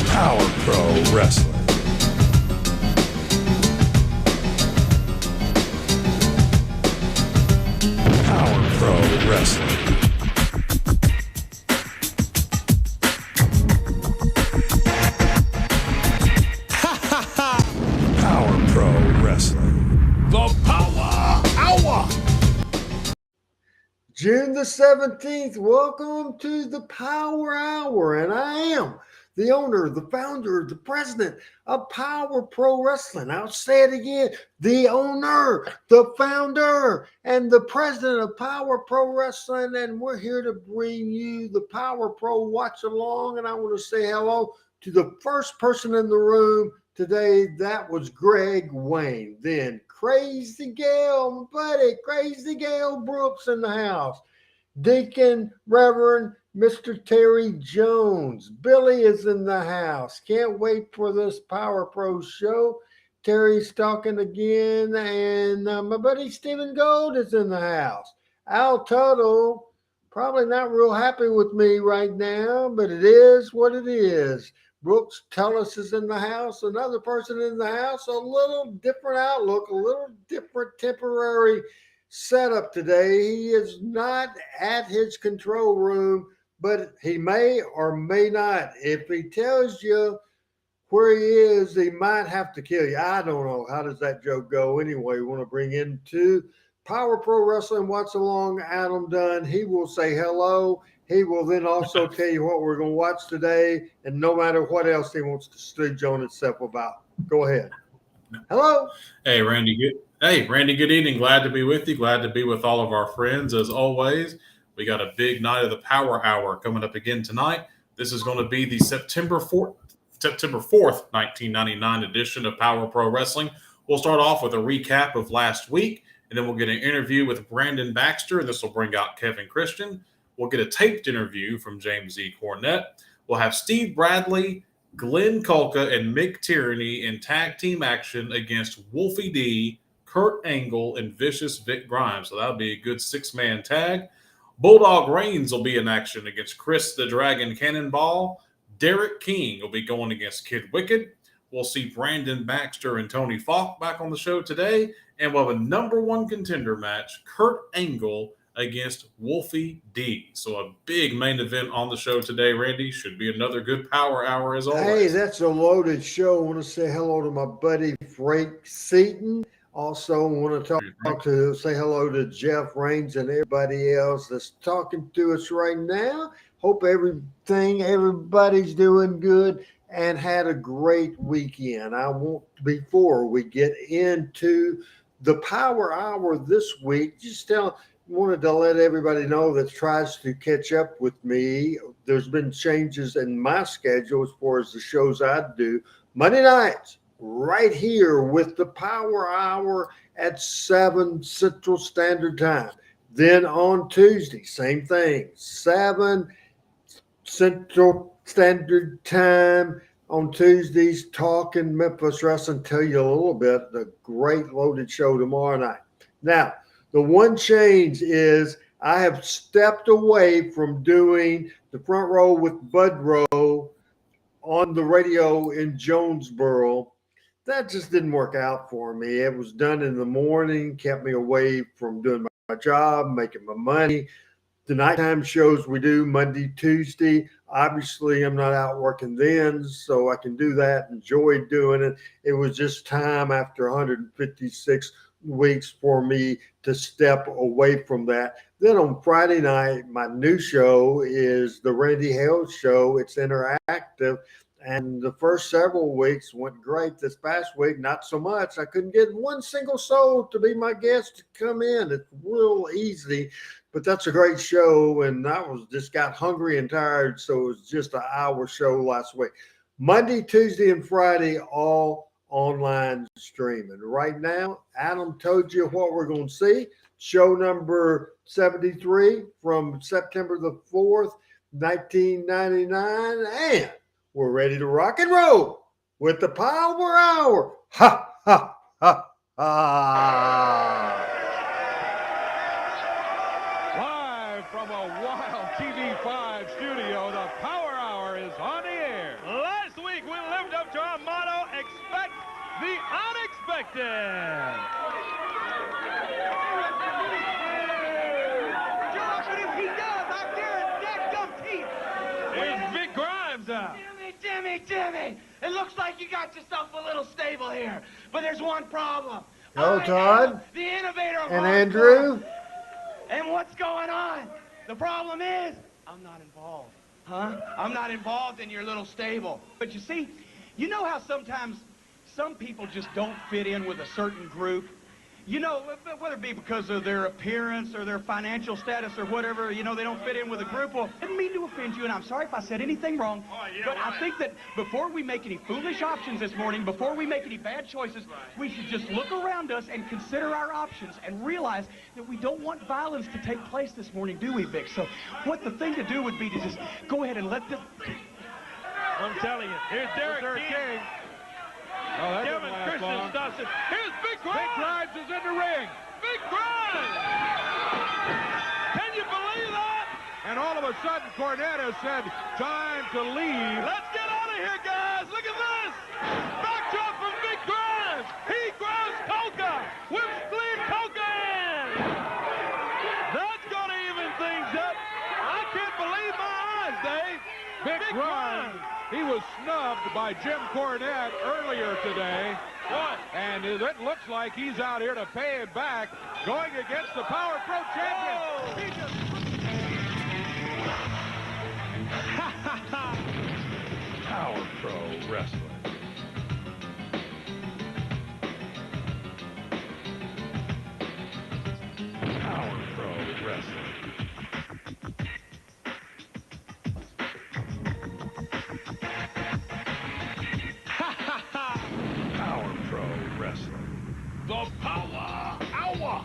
Power Pro Wrestling. Power Pro Wrestling. Power Pro Wrestling. The Power Hour. June the 17th, welcome to the Power Hour, and I am the owner, the founder, the president of Power Pro Wrestling. I'll say it again, the owner, the founder, and the president of Power Pro Wrestling, and we're here to bring you the Power Pro Watch Along, and I want to say hello to the first person in the room today. That was Greg Wayne. Then Crazy Gail, my buddy, Crazy Gail Brooks in the house. Deacon Reverend Mr. Terry Jones. Billy is in the house. Can't wait for this Power Pro show. Terry's talking again. And my buddy Stephen Gold is in the house. Al Tuttle, probably not real happy with me right now, but it is what it is. Brooks Tullis is in the house. Another person in the house. A little different outlook, a little different temporary setup today. He is not at his control room, but he may or may not. If he tells you where he is, he might have to kill you. I don't know. How does that joke go? Anyway, we want to bring into Power Pro Wrestling Watch Along Adam Dunn. He will say hello. He will then also tell you what we're going to watch today, and no matter what else he wants to stooge on himself about. Go ahead. Hello. Hey, Randy. Good evening. Glad to be with you. Glad to be with all of our friends as always. We got a big night of the Power Hour coming up again tonight. This is going to be the September 4th, 1999 edition of Power Pro Wrestling. We'll start off with a recap of last week, and then we'll get an interview with Brandon Baxter, and this will bring out Kevin Christian. We'll get a taped interview from James E. Cornette. We'll have Steve Bradley, Glenn Kulka, and Mick Tierney in tag team action against Wolfie D, Kurt Angle, and Vicious Vic Grimes. So that'll be a good six-man tag. Bulldog Reigns will be in action against Chris the Dragon Cannonball. Derek King will be going against Kid Wikkid. We'll see Brandon Baxter and Tony Falk back on the show today. And we'll have a number one contender match, Kurt Angle against Wolfie D. So a big main event on the show today, Randy. Should be another good Power Hour as always. Hey, that's a loaded show. I want to say hello to my buddy Frank Seaton. Also want to say hello to Jeff Raines and everybody else that's talking to us right now. Hope everybody's doing good and had a great weekend. Before we get into the Power Hour this week, wanted to let everybody know that tries to catch up with me. There's been changes in my schedule as far as the shows I do. Monday nights, right here with the Power Hour at 7 Central Standard Time. Then on Tuesday, same thing, 7 Central Standard Time on Tuesdays, talking Memphis Wrestling. Tell you a little bit, the great loaded show tomorrow night. Now, the one change is I have stepped away from doing the front row with Bud Rowe on the radio in Jonesboro. That just didn't work out for me. It was done in the morning, kept me away from doing my job, making my money. The nighttime shows we do Monday, Tuesday. Obviously, I'm not out working then, so I can do that, enjoy doing it. It was just time after 156 weeks for me to step away from that. Then on Friday night, my new show is the Randy Hale Show. It's interactive. And the first several weeks went great. This past week, not so much. I couldn't get one single soul to be my guest to come in. It's real easy, but that's a great show. And I just got hungry and tired, so it was just an hour show last week. Monday, Tuesday, and Friday, all online streaming. Right now, Adam told you what we're going to see. Show number 73 from September the 4th, 1999. And we're ready to rock and roll with the Power Hour. Ha, ha, ha, ha. from a wild TV5 studio, the Power Hour is on the air. Last week, we lived up to our motto, expect the unexpected. What is he doing back there in dead-gum teeth? Here's Big Grimes out. Jimmy, it looks like you got yourself a little stable here, but there's one problem. Hello, I Todd. am the innovator of And hardcore. Andrew. And what's going on? The problem is, I'm not involved. Huh? I'm not involved in your little stable. But you see, you know how sometimes some people just don't fit in with a certain group? You know, whether it be because of their appearance or their financial status or whatever, you know, they don't fit in with a group. Well, I didn't mean to offend you, and I'm sorry if I said anything wrong. But I think that before we make any foolish options this morning, before we make any bad choices, we should just look around us and consider our options and realize that we don't want violence to take place this morning, do we, Vic? So what the thing to do would be to just go ahead and let this... I'm telling you, here's Derek King. Oh, that Kevin didn't last Christian long. stops it. Here's Big Grimes. Big Grimes is in the ring. Big Grimes. Can you believe that? And all of a sudden, Cornette has said, time to leave. Let's get out of here, guys. Look at this. Backdrop from Big Grimes. He grabs Kulka. Whips clean Kulka in. That's going to even things up. I can't believe my eyes, Dave. Big Grimes. He was snubbed by Jim Cornette earlier today. What? And it looks like he's out here to pay it back, going against the Power Pro champion. He just... Power Pro Wrestling. Power Pro Wrestling. Power Pro Wrestling. The Power Hour.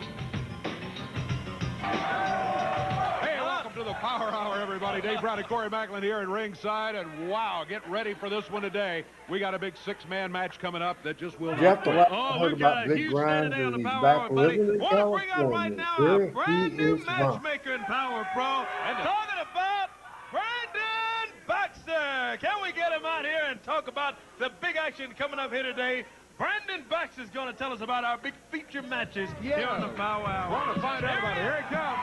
Hey, welcome to the Power Hour, everybody. Dave Brown and Corey Macklin here in ringside, and wow, get ready for this one today. We got a big six-man match coming up that just will Jeff, the last I Oh, heard we've got about a Big huge Grimes Saturday on and the he's Power back Hour, buddy. living in Want to bring out right California. now Here a brand he new is, Ron. matchmaker in Power Pro. And talking about Brandon Baxter. Can we get him out here and talk about the big action coming up here today? Brandon Baxter is going to tell us about our big feature matches here on the Power Hour. Want to find out about it. Here he comes.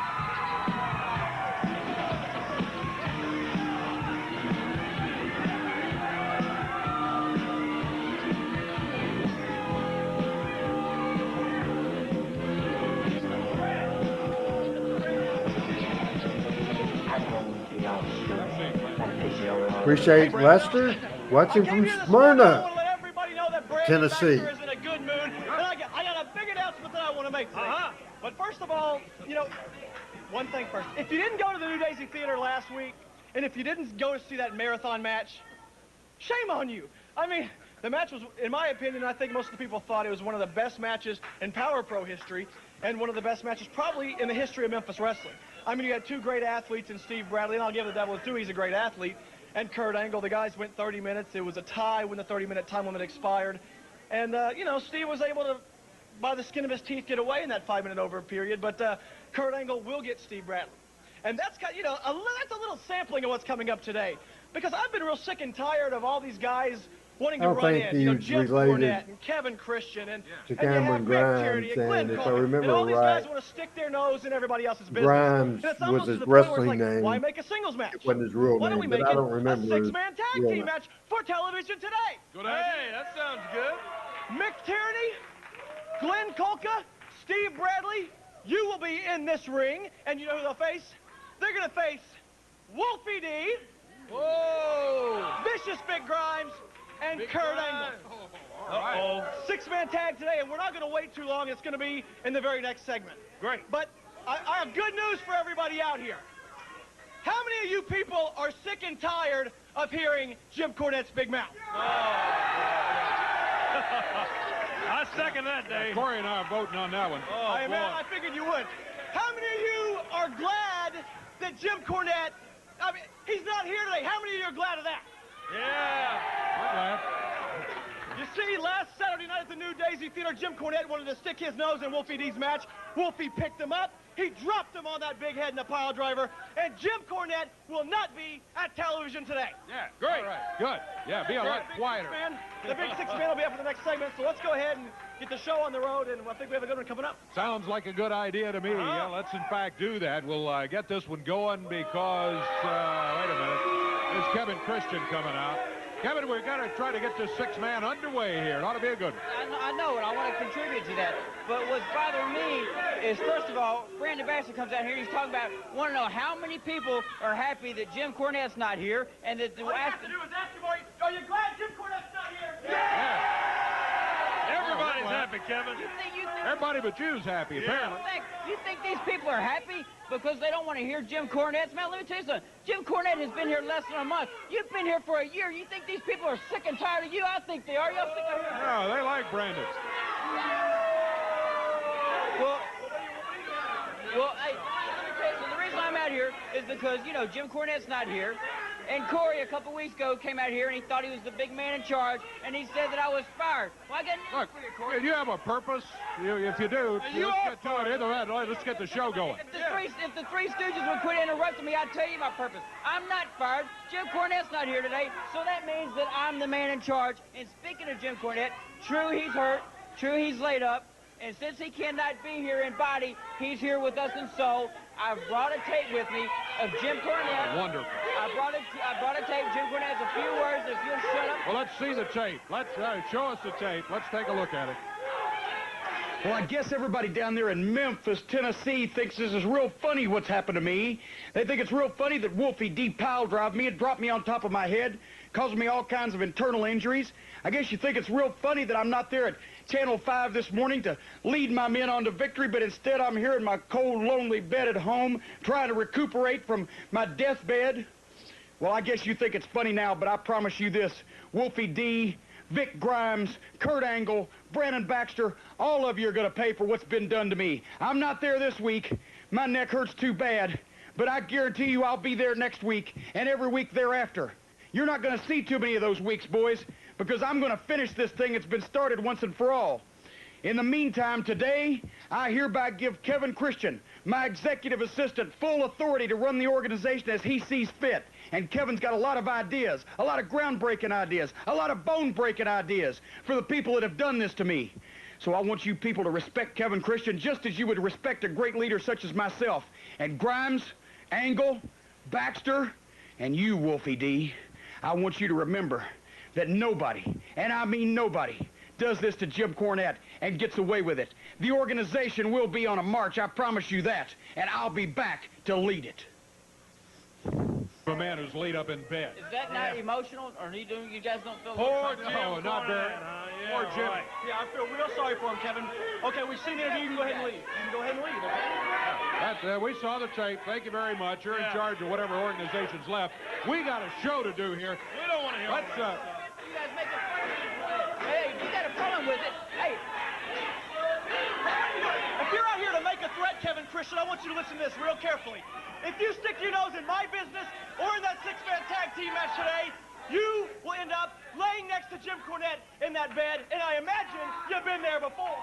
Appreciate Lester watching from Smyrna, Tennessee. Is in a good mood. And I got a big announcement that I want to make today. But first of all, you know, one thing first. If you didn't go to the New Daisy Theater last week, and if you didn't go to see that marathon match, shame on you. I mean, the match was, in my opinion, I think most of the people thought it was one of the best matches in Power Pro history, and one of the best matches probably in the history of Memphis wrestling. I mean, you had two great athletes in Steve Bradley, and I'll give the devil a two, he's a great athlete, and Kurt Angle. The guys went 30 minutes. It was a tie when the 30-minute time limit expired. And, you know, Steve was able to, by the skin of his teeth, get away in that 5-minute over period, but Kurt Angle will get Steve Bradley. And that's, you know, that's a little sampling of what's coming up today. Because I've been real sick and tired of all these guys wanting to run in. You know, Jim Cornette and Kevin Christian and Cameron Tierney and Glenn Grimes, and if I Coleman. remember And all these right, guys want to stick their nose in everybody else's business. Grimes And it's was almost to his the point where it's wrestling like, name. why make a singles match? It wasn't his real Why don't we name, make but I it don't remember a his six-man tag real team name. match for television today? Good idea. Hey, that sounds good. Mick Tierney, Glenn Kulka, Steve Bradley, you will be in this ring, and you know who they'll face? They're going to face Wolfie D, Vicious Big Grimes, and Kurt Angle. Uh-oh. Six-man tag today, and we're not going to wait too long. It's going to be in the very next segment. Great. But I have good news for everybody out here. How many of you people are sick and tired of hearing Jim Cornette's big mouth? I second that, Dave. Corey and I are voting on that one. I figured you would. How many of you are glad that Jim Cornette, I mean, he's not here today. How many of you are glad of that? Yeah. We're glad. You see, last Saturday night at the New Daisy Theater, Jim Cornette wanted to stick his nose in Wolfie D's match. Wolfie picked him up. He dropped him on that big head in the pile driver. And Jim Cornette will not be at television today. Yeah, great. All right. Good. Yeah, be a lot quieter. The big six man will be up for the next segment, so let's go ahead and get the show on the road, and I think we have a good one coming up. Sounds like a good idea to me. Yeah, let's in fact do that. We'll get this one going because, wait a minute, there's Kevin Christian coming out. Kevin, we've got to try to get this six-man underway here. It ought to be a good one. I know, and I want to contribute to that. But what's bothering me is, first of all, Brandon Baxter comes out here, he's talking about, want to know how many people are happy that Jim Cornette's not here, and that... All you have to do is ask him, are you glad Jim Cornette's not here? Yeah. Everybody's happy, Kevin. You think Everybody but you's happy, apparently. you think these people are happy because they don't want to hear Jim Cornette? Man, let me tell you something. Jim Cornette has been here less than a month. You've been here for a year. You think these people are sick and tired of you? I think they are. Y'all sick of hearing? No, they like Brandon. Well, hey, let me tell you something. The reason I'm out here is because, you know, Jim Cornette's not here. And Corey, a couple weeks ago, came out here and he thought he was the big man in charge, and he said that I was fired. Well, I got news Look, for you, Corey. you have a purpose. If you do, let's get to it. Either way, let's get the show going. If the Three Stooges would quit interrupting me, I'd tell you my purpose. I'm not fired. Jim Cornette's not here today, so that means that I'm the man in charge. And speaking of Jim Cornette, true, he's hurt. True, he's laid up. And since he cannot be here in body, he's here with us in soul. I've brought a tape with me of Jim Cornette. Wonderful. I brought a tape. Jim Cornette has a few words. If you'll shut up. Well, let's see the tape. Let's show us the tape. Let's take a look at it. Well, I guess everybody down there in Memphis, Tennessee thinks this is real funny what's happened to me. They think it's real funny that Wolfie D pile drive me and dropped me on top of my head, causing me all kinds of internal injuries. I guess you think it's real funny that I'm not there at Channel 5 this morning to lead my men on to victory, but instead I'm here in my cold, lonely bed at home trying to recuperate from my deathbed. Well, I guess you think it's funny now, but I promise you this, Wolfie D, Vic Grimes, Kurt Angle, Brandon Baxter, all of you are going to pay for what's been done to me. I'm not there this week. My neck hurts too bad, but I guarantee you I'll be there next week and every week thereafter. You're not going to see too many of those weeks, boys, because I'm going to finish this thing that's been started once and for all. In the meantime, today, I hereby give Kevin Christian, my executive assistant, full authority to run the organization as he sees fit. And Kevin's got a lot of ideas, a lot of groundbreaking ideas, a lot of bone-breaking ideas for the people that have done this to me. So I want you people to respect Kevin Christian just as you would respect a great leader such as myself. And Grimes, Angle, Baxter, and you, Wolfie D, I want you to remember that nobody, and I mean nobody, does this to Jim Cornette and gets away with it. The organization will be on a march, I promise you that, and I'll be back to lead it. A man who's laid up in bed. Is that not emotional, or you guys don't feel? Poor Jim. No, not very. Poor Jim. Yeah, I feel real sorry for him, Kevin. Okay, we've seen it. You can go ahead and leave. You can go ahead and leave, okay? We saw the tape. Thank you very much. You're in charge of whatever organization's left. We got a show to do here. We don't want to hear You guys make it fun. Hey, you got a problem with it. Hey. If you're out here to make a threat, Kevin Christian, I want you to listen to this real carefully. If you stick your nose in my business or in that six-man tag team match today, you will end up laying next to Jim Cornette in that bed, and I imagine you've been there before.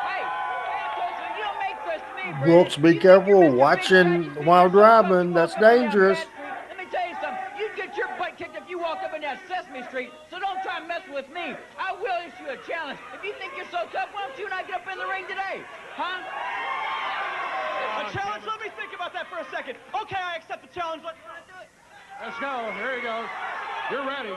Hey, you don't make threats to me, Brandon. Brooks, be careful watching while driving. That's dangerous. Let me tell you something. You'd get your butt kicked if you walk up and down Sesame Street, so don't try and mess with me. I will issue a challenge. If you think you're so tough, why don't you and I get up in the ring today? Huh? A challenge? Let me think about that for a second. Okay, I accept the challenge. Let's do it. Let's go. Here you go. You're ready.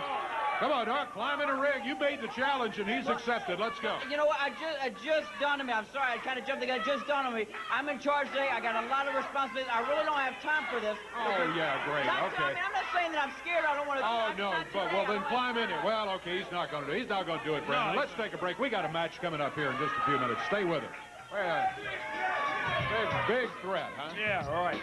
Come on, Doc. Climb in the ring. You made the challenge, and he's accepted. Let's go. You know what? It just dawned on me. I'm sorry. I kind of jumped the gun. It just dawned on me. I'm in charge today. I got a lot of responsibility. I really don't have time for this. Oh, yeah, great. Okay. I mean, I'm not saying that I'm scared. I don't want to. Oh, no. But, well, then climb in it. Well, okay, he's not going to do it. He's not going to do it, Brandon. Let's take a break. We got a match coming up here in just a few minutes. Stay with us. Well, big threat, huh? Yeah, all right.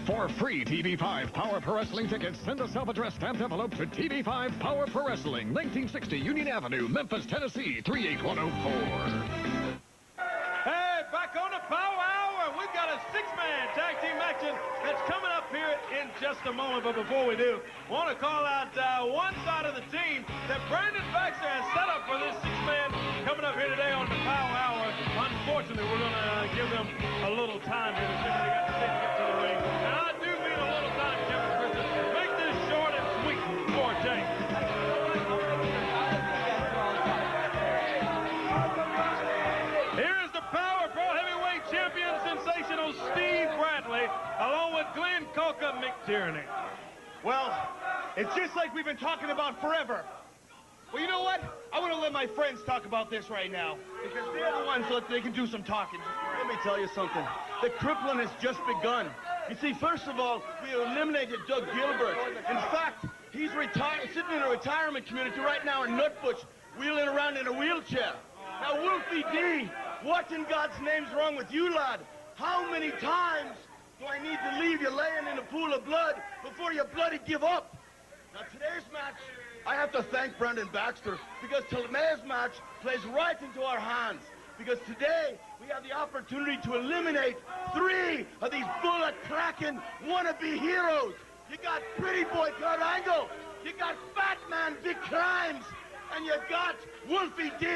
For free TV5 Power Pro Wrestling tickets, send a self-addressed stamped envelope to TV5 Power Pro Wrestling, 1960 Union Avenue, Memphis, Tennessee, 38104. just a moment, but before we do, I want to call out one side of the team that Brandon Baxter has set up for this six-man coming up here today on the Power Hour. Unfortunately, we're going to give them a little time here to see if they got the thing to get to the ring. And I do mean a little time, Kevin Christian. Make this short and sweet for Jade. Here is the Power Pro Heavyweight Champion, sensational Steve Bradley, along with Glenn Kulka, Mick Tierney. Well, it's just like we've been talking about forever. Well, you know what? I want to let my friends talk about this right now, because they're the ones that they can do some talking. Let me tell you something. The crippling has just begun. You see, first of all, we eliminated Doug Gilbert. In fact, he's retired, sitting in a retirement community right now in Nutbush, wheeling around in a wheelchair. Now, Wolfie D, what in God's name's wrong with you, lad? How many times do I need to leave you laying in a pool of blood before you bloody give up? Now, today's match, I have to thank Brandon Baxter, because today's match plays right into our hands. Because today, we have the opportunity to eliminate 3 of these bullet-cracking wannabe heroes. You got Pretty Boy Kurt Angle, you got Fat Man Big Crimes, and you got Wolfie D.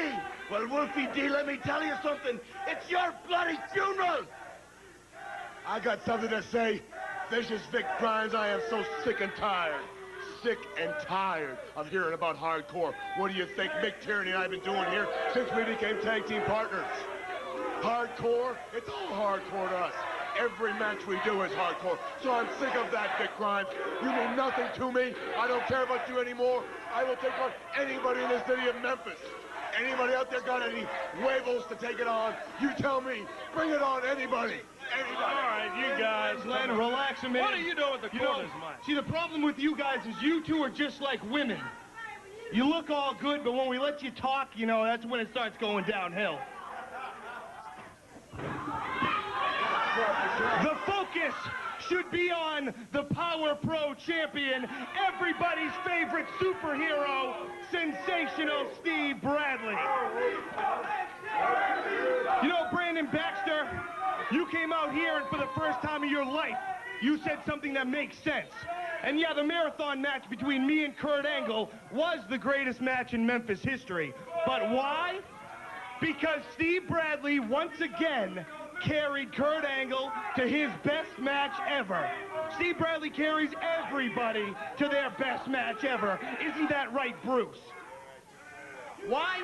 Well, Wolfie D, let me tell you something. It's your bloody funeral. I got something to say. Vicious Vic Grimes, I am so sick and tired. Sick and tired of hearing about hardcore. What do you think Mick Tierney and I have been doing here since we became tag team partners? Hardcore? It's all hardcore to us. Every match we do is hardcore. So I'm sick of that, Vic Grimes. You mean nothing to me. I don't care about you anymore. I will take on anybody in the city of Memphis. Anybody out there got any huevos to take it on? You tell me. Bring it on, anybody. Anybody. All right, you guys. Len, relax a minute. What are you doing with the corners, Mike? See, the problem with you guys is you two are just like women. You look all good, but when we let you talk, you know, that's when it starts going downhill. The focus should be on the Power Pro champion, everybody's favorite superhero, sensational Steve Bradley. You know, Brandon Baxter, you came out here and for the first time in your life, you said something that makes sense. And yeah, the marathon match between me and Kurt Angle was the greatest match in Memphis history. But why? Because Steve Bradley once again carried Kurt Angle to his best match ever. Steve Bradley carries everybody to their best match ever. Isn't that right, Bruce? Why?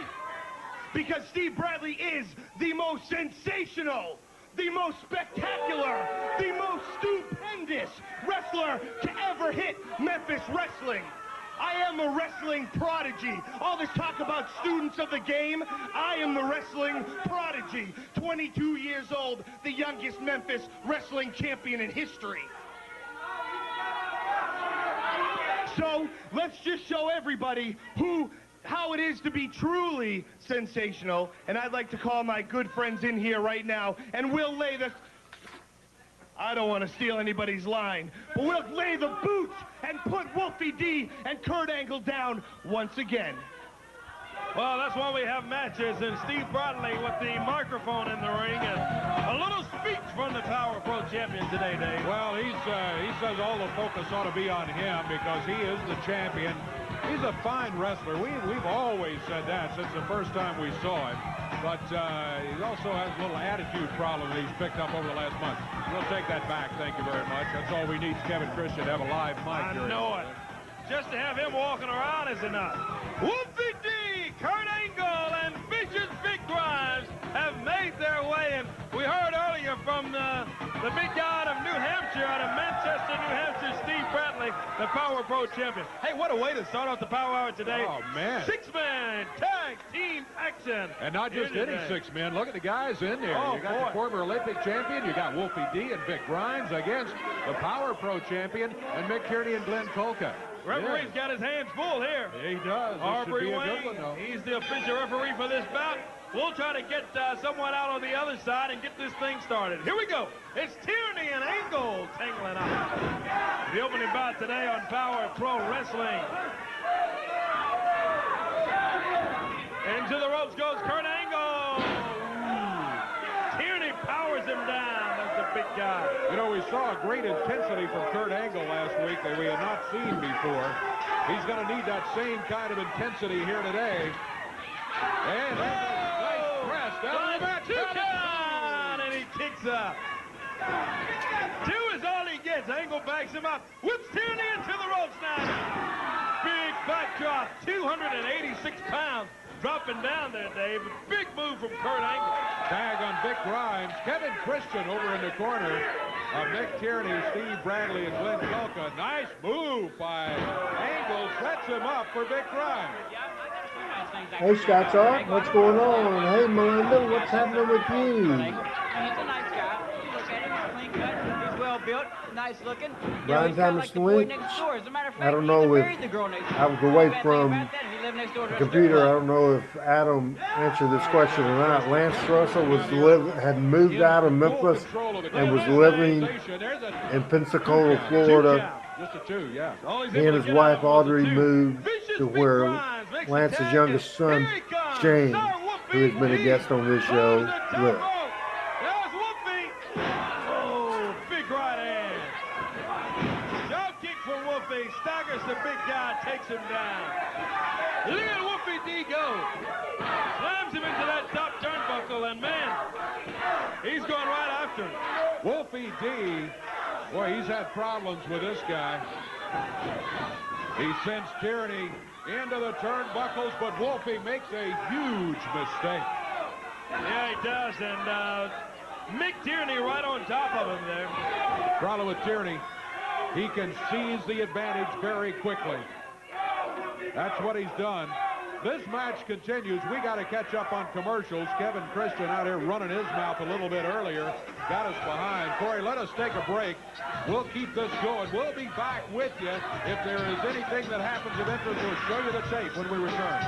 Because Steve Bradley is the most sensational, the most spectacular, the most stupendous wrestler to ever hit Memphis wrestling. I am a wrestling prodigy. All this talk about students of the game, I am the wrestling prodigy. 22 years old, the youngest Memphis wrestling champion in history. So let's just show everybody how it is to be truly sensational. And I'd like to call my good friends in here right now, and we'll lay this... I don't want to steal anybody's line, but we'll lay the boots and put Wolfie D and Kurt Angle down once again. Well, that's why we have matches, and Steve Bradley with the microphone in the ring, and a little speech from the Power Pro champion today, Dave. Well, he says all the focus ought to be on him because he is the champion. He's a fine wrestler. We've always said that since the first time we saw him. But he also has a little attitude problem that he's picked up over the last month. We'll take that back. Thank you very much. That's all we need, Kevin Christian, to have a live mic. I know it. Just to have him walking around is enough. Wolfie D, Kurt Angle, and Vicious Big Grimes have made their way. And we heard earlier from the big guy out of New Hampshire, out of Manchester, New Hampshire, Steve Bradley, the Power Pro champion. Hey, what a way to start off the Power Hour today. Oh, man. 6-man tag team action. And not just any 6 men. Look at the guys in there. Oh, you got the former Olympic champion. You got Wolfie D and Vic Grimes against the Power Pro champion and Mick Tierney and Glenn Kulka. Referee's got his hands full here. He does. Aubrey Wayne, he's the official referee for this bout. We'll try to get someone out on the other side and get this thing started. Here we go. It's Tierney and Angle tangling up. The opening bout today on Power Pro Wrestling. Into the ropes goes Kurt Angle. Tierney powers him down. That's the big guy. You know, we saw a great intensity from Kurt Angle last week that we had not seen before. He's going to need that same kind of intensity here today. And nice press down the back. 2 count, and he kicks up. 2 is all he gets. Angle backs him up. Whips Tierney into the ropes now. Big backdrop, 286 pounds. Dropping down there, Dave. Big move from Kurt Angle. Tag on Vic Grimes. Kevin Christian over in the corner of Mick Tierney, Steve Bradley, and Glenn Kulka. Nice move by Angle. Sets him up for Vic Grimes. Hey, Scott's Art, what's going on? Hey, Melinda, what's happening with you? He's a nice guy. Look at him, he's clean cut, he's well built, nice looking. Brian Thomas Swink. I don't know if I was away from the computer. I don't know if Adam answered this question or not. Lance Russell had moved out of Memphis and was living in Pensacola, Florida. Just a 2, yeah. He and his wife Audrey moved to where Lance's youngest son, James, who has been a guest on this show, lives. There's Wolfie. Oh, big right hand. Jump kick from Wolfie. Staggers the big guy, takes him down. Look at Wolfie D go. Slams him into that top turnbuckle, and man, he's going right after him. Wolfie D, boy, he's had problems with this guy. He sends Tierney into the turnbuckles, but Wolfie makes a huge mistake. Yeah, he does, and Mick Tierney right on top of him there. Problem with Tierney, he can seize the advantage very quickly. That's what he's done. This match continues. We got to catch up on commercials. Kevin Christian out here running his mouth a little bit earlier. Got us behind. Corey, let us take a break. We'll keep this going. We'll be back with you. If there is anything that happens of interest, we'll show you the tape when we return.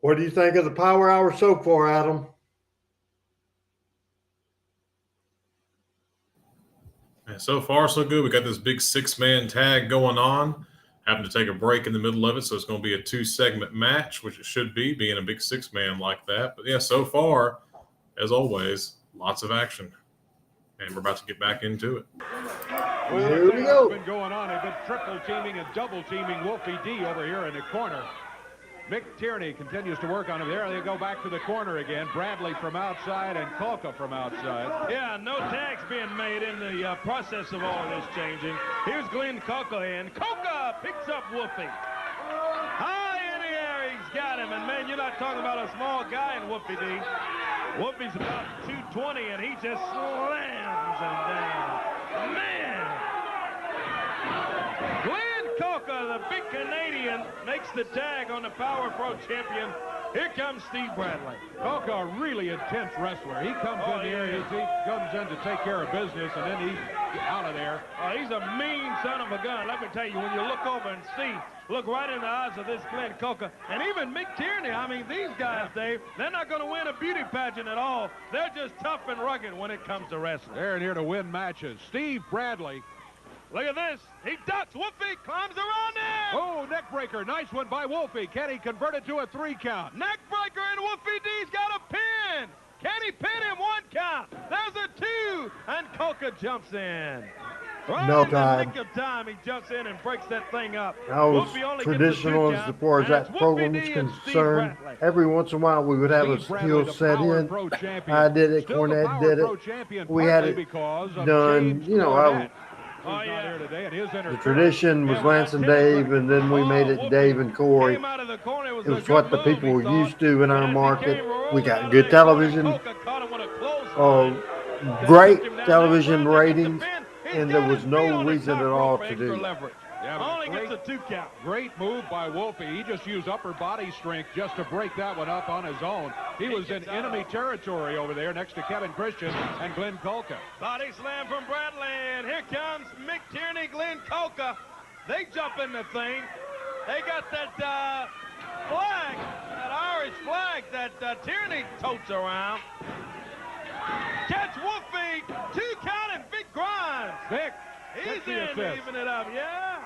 What do you think of the Power Hour so far, Adam? And so far, so good. We got this big 6-man tag going on. Having to take a break in the middle of it, so it's going to be a 2-segment match, which it should be, being a big 6-man like that. But yeah, so far, as always, lots of action. And we're about to get back into it. Well, here we go. Been going on. They've been triple teaming and double teaming Wolfie D over here in the corner. Mick Tierney continues to work on him. There they go back to the corner again. Bradley from outside and Kulka from outside. Yeah, no tags being made in the process of all of this changing. Here's Glenn Kulka in. Kulka picks up Wolfie. High in the air, he's got him. And, man, you're not talking about a small guy in Wolfie D. Wolfie's about 220, and he just slams him down. Man! Glenn Kulka, the big Canadian, makes the tag on the Power Pro champion. Here comes Steve Bradley. Kulka, a really intense wrestler. He comes in the area, he comes in to take care of business, and then he's out of there. He's a mean son of a gun. Let me tell you, when you look over and see, look right in the eyes of this Glenn Kulka, and even Mick Tierney. I mean, these guys, Dave, they're not going to win a beauty pageant at all. They're just tough and rugged when it comes to wrestling. They're here to win matches. Steve Bradley. Look at this. He ducks. Wolfie climbs around him. Oh, neck breaker. Nice one by Wolfie. Can he convert it to a 3 count? Neck breaker, and Wolfie D's got a pin. Can he pin him? 1 count. There's a 2, and Kulka jumps in. Right No in time. the nick of time, he jumps in and breaks that thing up. That was Wolfie only traditional gets a 2 as far as count, that and it's program Wolfie is D and Steve concerned. Bradley. Every once in a while, we would have Steve a Bradley, heel the set Power in. Pro champion. I did it. Still the Cornette Power did Pro it. champion, We had partly it because of done. James You know, Cornette, Oh, who's not yeah. here today, and his the interference. tradition was Lance and Dave, and then we made it Dave and Corey. Came out of the corner. It was It a was good what the move, people he were thought. used to in our And as he market. came rolling We out got of good that television. corner, Kulka caught him with a clothesline. Oh, great Took him down television that line, ratings, gets the pin. and He's there got was his no feet on the reason top at rope all for to extra do. leverage. Yeah, but Only gets a 2 count. Great move by Wolfie. He just used upper body strength just to break that one up on his own. He was in enemy territory over there next to Kevin Christian and Glenn Kulka. Body slam from Bradley, and here comes Mick Tierney, Glenn Kulka. They jump in the thing. They got that flag, that Irish flag that Tierney totes around. Catch Wolfie, 2 count, and Vic Grimes. Vic, He's gets the in, assist. even it up, yeah.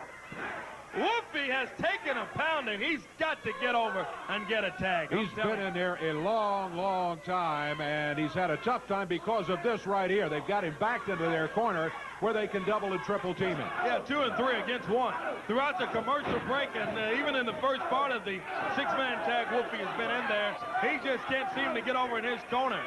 Wolfie has taken a pounding. He's got to get over and get a tag. He's been in there a long, long time, and he's had a tough time because of this right here. They've got him backed into their corner where they can double and triple team him. Yeah, 2 and 3 against 1. Throughout the commercial break and even in the first part of the 6-man tag, Wolfie has been in there. He just can't seem to get over in his corner.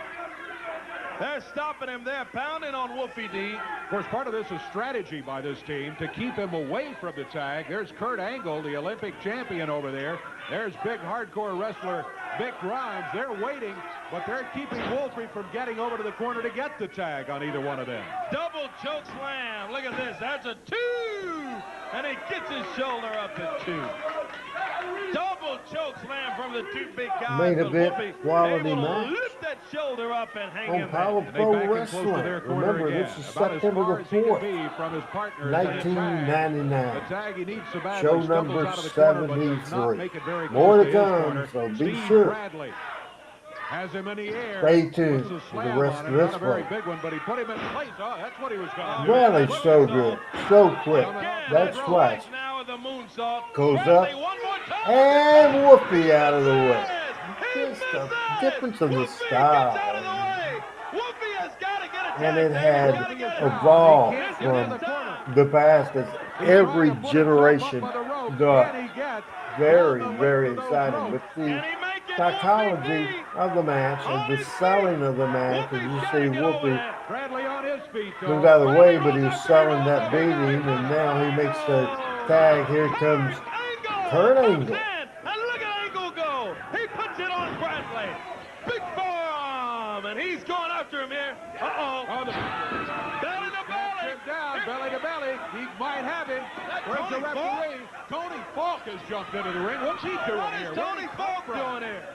They're stopping him there, pounding on Wolfie D. Of course, part of this is strategy by this team to keep him away from the tag. There's Kurt Angle, the Olympic champion over there. There's big hardcore wrestler Vic Grimes. They're waiting, but they're keeping Wolfie from getting over to the corner to get the tag on either one of them. Double choke slam. Look at this. That's a 2. And he gets his shoulder up at 2. Double choke slam from the 2 big guys. Main event quality able to match lift that shoulder up and hang on him Power back. Pro Wrestling. Remember, this is September the 4th, 1999. The tag he needs so badly. Show Stumbles number out of the corner, but does not 73. make it very More close to his come, corner. so be Steve sure. Bradley has him in the air. Stay tuned Puts a for the slam rest on of it. this Not a very one. big one, but he put him in place. Oh, that's what he was going to do. Bradley's so good, so quick. That's right. Now with the moonsault. Goes Bradley up, one more time. and Wolfie out of the way. He Just a misses. difference in the Wolfie gets out of the style. way. Wolfie has got to get a And tag. it had He's gotta get it. evolved He can't get in the from corner. the past as every generation got very, very exciting. But the Can he make it? psychology Wolfie? of the match and the selling of the match, as you see Wolfie Bradley on his feet. moved out of the way, but he was selling that beating, and now he makes the tag. Here comes Kurt Angle. And look at Angle go. He puts it on Bradley. Big forearm, and he's going after him here. Uh-oh. Belly to belly. Him down, belly to belly. He might have him. Where's the Tony referee? Tony Falk has jumped into the ring. What's he doing What here? is Tony Falk doing here?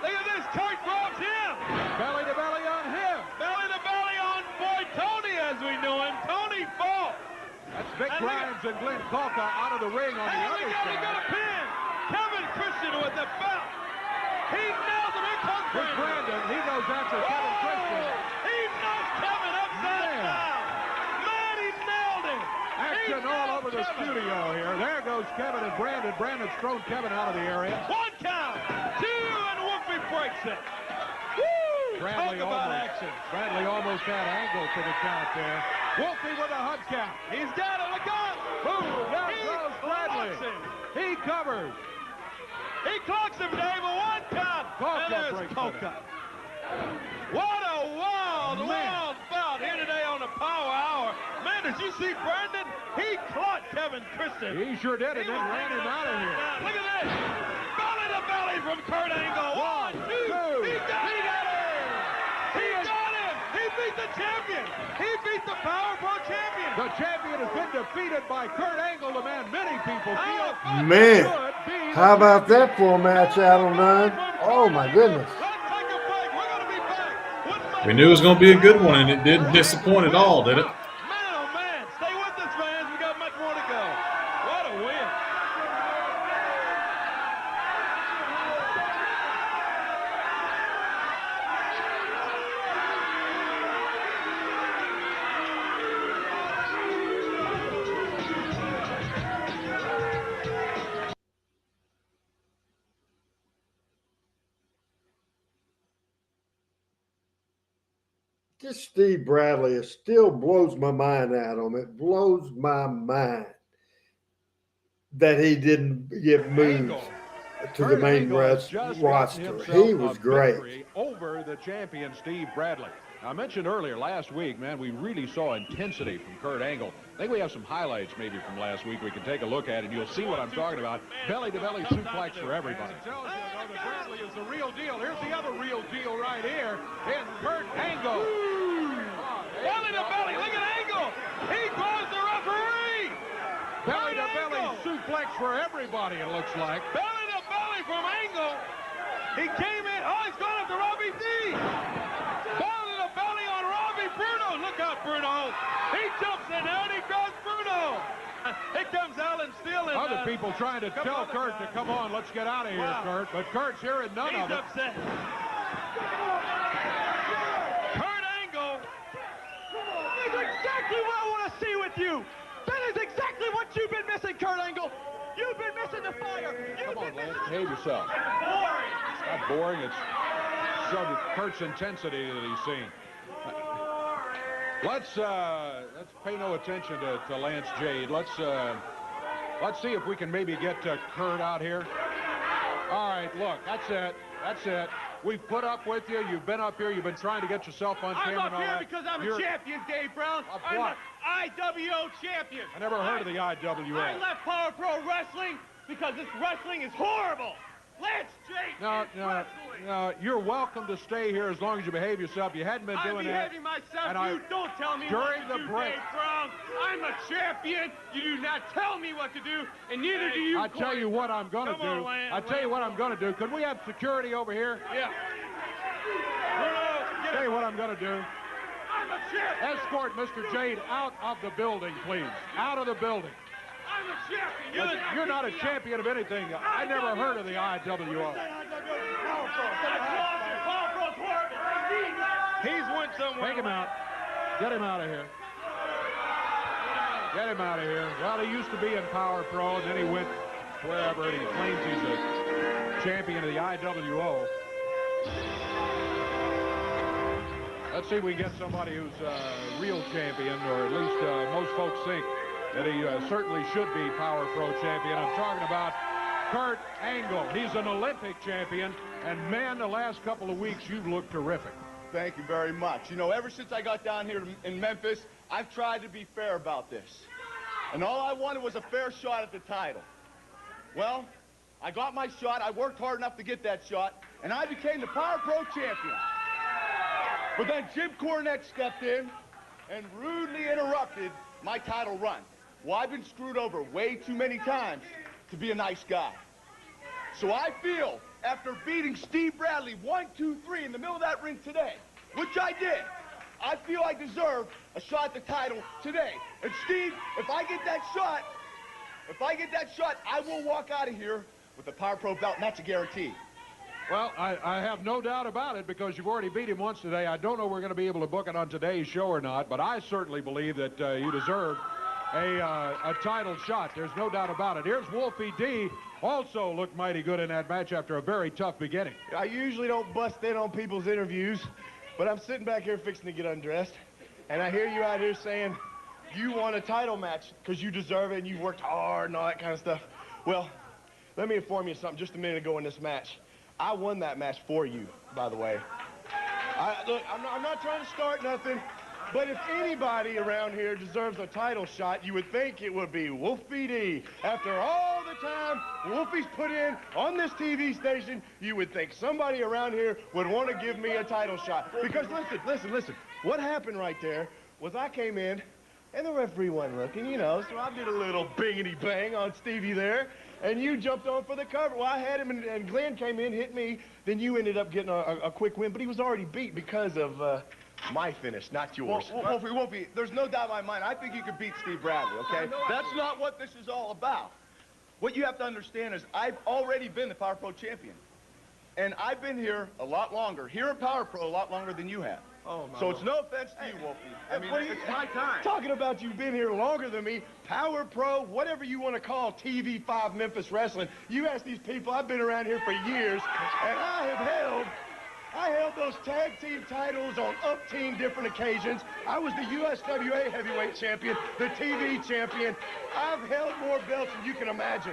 Look at this. Kurt grabs him. Belly to belly on him. Belly to belly on boy Tony, as we know him. Tony Falk. That's Vic And look at- Grimes and Glenn Kulka out of the ring on the And other he got a side. pin. Kevin Christian with the belt. He nails him. Here comes With Brandon, he goes after Kevin Christian. He knocks Kevin upside Man. down. Man, he nailed him. Action He all nailed over the Kevin. studio here. There goes Kevin and Brandon. Brandon's thrown Kevin out of the area. 1 count. 2, and Wolfie breaks it. Woo! Bradley Talk about almost, action. Bradley almost had Angle for the count there. Wolfie with a hubcap. He's got it. Look out. Boom, down He goes Bradley. clocks him. He covers. He clocks him, Dave. A 1 count. Kulka And there's breaks it. Kulka. What a wild, wild bout here today on the Power Hour. Man, did you see Brandon? He clocked Kevin Christian. He sure did, and He then was ran him hanging out of here. upside down. Look at this. Belly to belly from Kurt Angle. 1, 2. He got it. He got him. He beat the champion. He beat the Power Pro champion. The champion has been defeated by Kurt Angle, the man many people feel Man, should be the how about that for a match, Adam Dunn? Oh my goodness. Let's take a break. We're going to be back. We knew it was going to be a good one, and it didn't disappoint at all, did it? Man, oh man. Stay with us, fans. We got much more to go. What a win. This Steve Bradley, it still blows my mind, Adam. It blows my mind that he didn't get moved to the Kurt main Angle has just roster. gotten He himself was a great. victory over the champion Steve Bradley. I mentioned earlier last week, man, we really saw intensity from Kurt Angle. I think we have some highlights maybe from last week we can take a look at, and you'll see what I'm talking about. Belly-to-belly suplex for everybody. It tells you, though, that Bradley is the real deal. Here's the other real deal right here. It's Kurt Angle. Belly to belly. Look at Angle. He draws the referee. Belly-to-belly suplex for everybody, it looks like. Belly to belly from Angle. He came in. Oh, he's going after Robbie D. Belly to belly on Robbie Bruno. Look out, Bruno. He jumps in there and he grabs Bruno. Here comes Alan Steele. And, Other people trying to tell Kurt to come on, let's get out of here, Kurt. But Kurt's hearing none He's of it. upset. Kurt Angle. That is exactly what I want to see with you. That is exactly what you've been missing, Kurt Angle. behave yourself. It's not boring. It's Kurt's intensity that he's seen. Let's pay no attention to Lance Jade. Let's see if we can maybe get Kurt out here. All right, look, that's it. That's it. We've put up with you. You've been up here. You've been trying to get yourself on camera. I'm up here because I'm a champion, Dave Brown. I'm what? an IWO champion. I never heard of the IWO. I left Power Pro Wrestling because this wrestling is horrible. Lance Jade. No, you're welcome to stay here as long as you behave yourself. You hadn't been doing that. I'm behaving myself. You don't tell me during what to the do, break. Dave Brown. I'm a champion. You do not tell me what to do, and neither do you. I tell you what I'm going to do. I tell you what I'm going to do. Could we have security over here? Yeah. Tell you what I'm going to do. I'm a champion. Escort Mr. Jade out of the building, please. Out of the building. I'm a champion. You're not a champion of anything. I never heard of the IWO. He's went somewhere. Take him out. Get him out of here. Get him out of here. Well, he used to be in Power Pro, and then he went wherever, and he claims he's a champion of the IWO. Let's see if we can get somebody who's a real champion, or at least most folks think that he certainly should be Power Pro champion. I'm talking about Kurt Angle. He's an Olympic champion, and man, the last couple of weeks, you've looked terrific. Thank you very much. You know, ever since I got down here in Memphis, I've tried to be fair about this. And all I wanted was a fair shot at the title. Well, I got my shot. I worked hard enough to get that shot, and I became the Power Pro champion. But then Jim Cornette stepped in and rudely interrupted my title run. Well, I've been screwed over way too many times to be a nice guy. So I feel, after beating Steve Bradley 1, 2, 3 in the middle of that ring today, which I did, I feel I deserve a shot at the title today. And Steve, if I get that shot, I will walk out of here with the Power Pro belt, and that's a guarantee. Well, I have no doubt about it, because you've already beat him once today. I don't know if we're going to be able to book it on today's show or not, but I certainly believe that you deserve a title shot. There's no doubt about it. Here's Wolfie D. Also looked mighty good in that match after a very tough beginning. I usually don't bust in on people's interviews, but I'm sitting back here fixing to get undressed, and I hear you out here saying you want a title match because you deserve it and you worked hard and all that kind of stuff. Well, let me inform you something just a minute ago in this match. I won that match for you, by the way. Look, I'm not trying to start nothing, but if anybody around here deserves a title shot, you would think it would be Wolfie D. After all the time Wolfie's put in on this TV station, you would think somebody around here would want to give me a title shot. Because listen. What happened right there was I came in, and the referee wasn't looking, you know, so I did a little bingity bang on Stevie there, and you jumped on for the cover. Well, I had him, and Glenn came in, hit me, then you ended up getting a quick win, but he was already beat because of my finish, not yours. Well, Wolfie, there's no doubt in my mind. I think you could beat Steve Bradley, okay? That's not what this is all about. What you have to understand is I've already been the Power Pro champion. And I've been here a lot longer, here in Power Pro a lot longer than you have. Oh, my so Lord. It's no offense to you, Wolfie. I mean, it's my time. Talking about you been here longer than me, Power Pro, whatever you want to call TV5 Memphis Wrestling. You ask these people, I've been around here for years, and I held those tag team titles on umpteen different occasions. I was the USWA heavyweight champion, the TV champion. I've held more belts than you can imagine.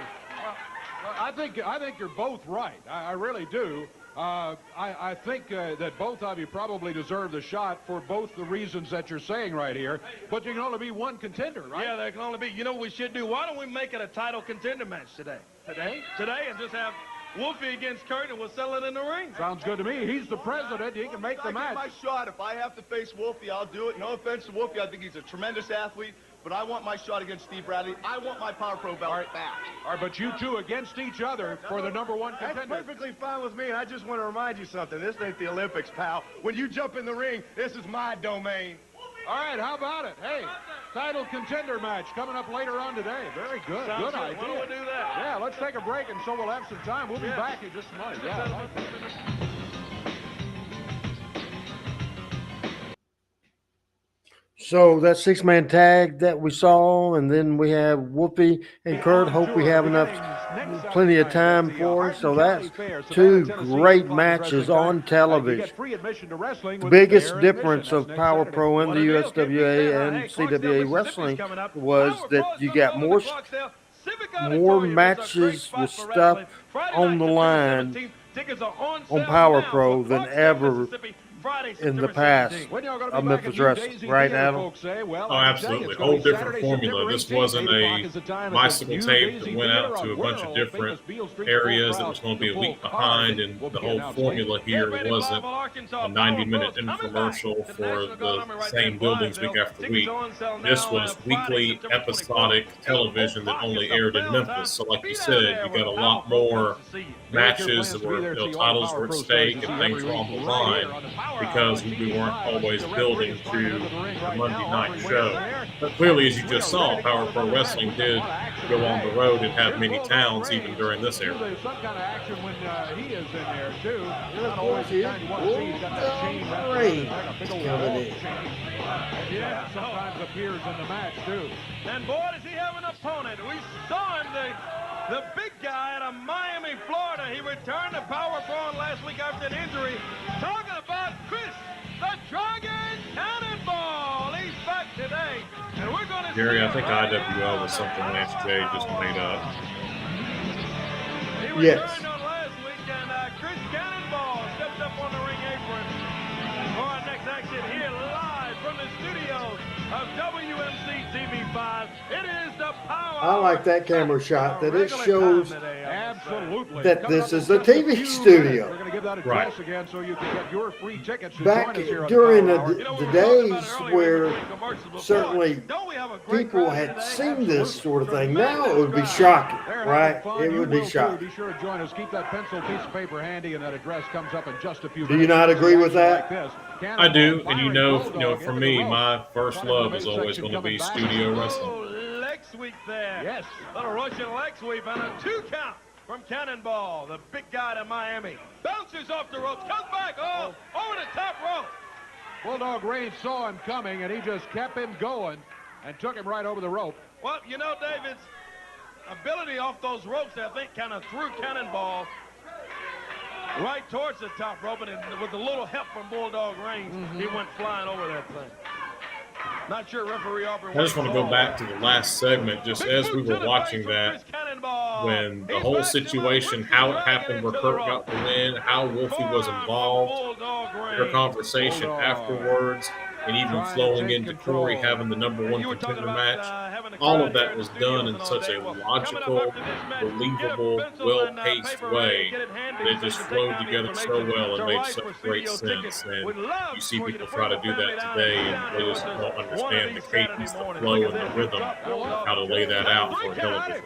Well, I think you're both right. I really do. I think that both of you probably deserve the shot for both the reasons that you're saying right here. But there can only be one contender, right? Yeah, there can only be. You know what we should do? Why don't we make it a title contender match today? Today, and just have Wolfie against Kurt, and we'll settle it in the ring. Sounds good to me. He's the president. He can make the match. I get my shot. If I have to face Wolfie, I'll do it. No offense to Wolfie. I think he's a tremendous athlete. But I want my shot against Steve Bradley. I want my Power Pro belt back. All right, but you two against each other for the #1 contender. That's perfectly fine with me, and I just want to remind you something. This ain't the Olympics, pal. When you jump in the ring, this is my domain. All right, how about it? Hey, title contender match coming up later on today. Very good. Sounds good good. idea. Why don't we do that? Yeah, let's take a break, and so we'll have some time. We'll be back in just a moment. Yeah, I like that. So that six-man tag that we saw, and then we have Wolfie and Kurt. Hope we have enough plenty of time for us. So that's two great matches on television. The biggest difference of Power Pro and the USWA and CWA wrestling was that you got more matches with stuff on the line on Power Pro than ever in the past of Memphis wrestling, right, Adam? Oh, absolutely. Whole different formula. This wasn't a bicycle tape that went out to a bunch of different areas that was going to be a week behind, and the whole formula here wasn't a 90-minute infomercial for the same buildings week after week. This was weekly episodic television that only aired in Memphis. So like you said, you got a lot more matches that were, titles were at stake and things were on the line, because we weren't always building to the Monday night show. But clearly, as you just saw, Power Pro Wrestling did go on the road and have many towns even during this era. There's some kind of action when he is in there, too. Not always the kind you want to see. He's got that chain wrapped like a big old wall chain. Yeah, sometimes appears in the match, too. And boy, does he have an opponent. We saw him, the big guy out of Miami, Florida. He returned to Power Pro last week after an injury. Talking about Chris, the Dragon Cannonball. He's back today. And we're going to Jerry, I think IWL was something Lance Jade just made up. He returned on last week, and Chris Cannonball stepped up on the ring apron for our next action here live from the studios of WMC TV5. It is the Power. I like that camera shot, that it shows Absolutely. that this is a TV studio. We're going to give that address again so you can get your free tickets to Back join us here on during Power Hour. the days where certainly people had seen this sort of thing, now it would be shocking, right? It would be shocking. Be sure to join us. Keep that pencil, piece of paper handy, and that address comes up in just a few minutes. Do you not agree with that? I do, and you know, for me, my first love is always going to be studio wrestling. Leg sweep there. Yes. Little Russian leg sweep and a 2 count from Cannonball, the big guy to Miami. Bounces off the ropes, comes back, over the top rope. Bulldog Reigns saw him coming, and he just kept him going and took him right over the rope. Well, you know, David's ability off those ropes, I think, kind of threw Cannonball right towards the top rope, and with a little help from Bulldog Reigns, he went flying over that thing. Not sure referee Aubrey. I just want to go back to the last segment, just as we were watching that, when the whole situation, how it happened, where Kurt got the win, how Wolfie was involved, their conversation afterwards, and even flowing into Corey having the #1 contender match. All of that was done in such a logical, believable, well-paced way that it just flowed together so well and made such great sense. And you see people try to do that today, and they just don't understand the cadence, the flow, and the rhythm, how to lay that out for a television.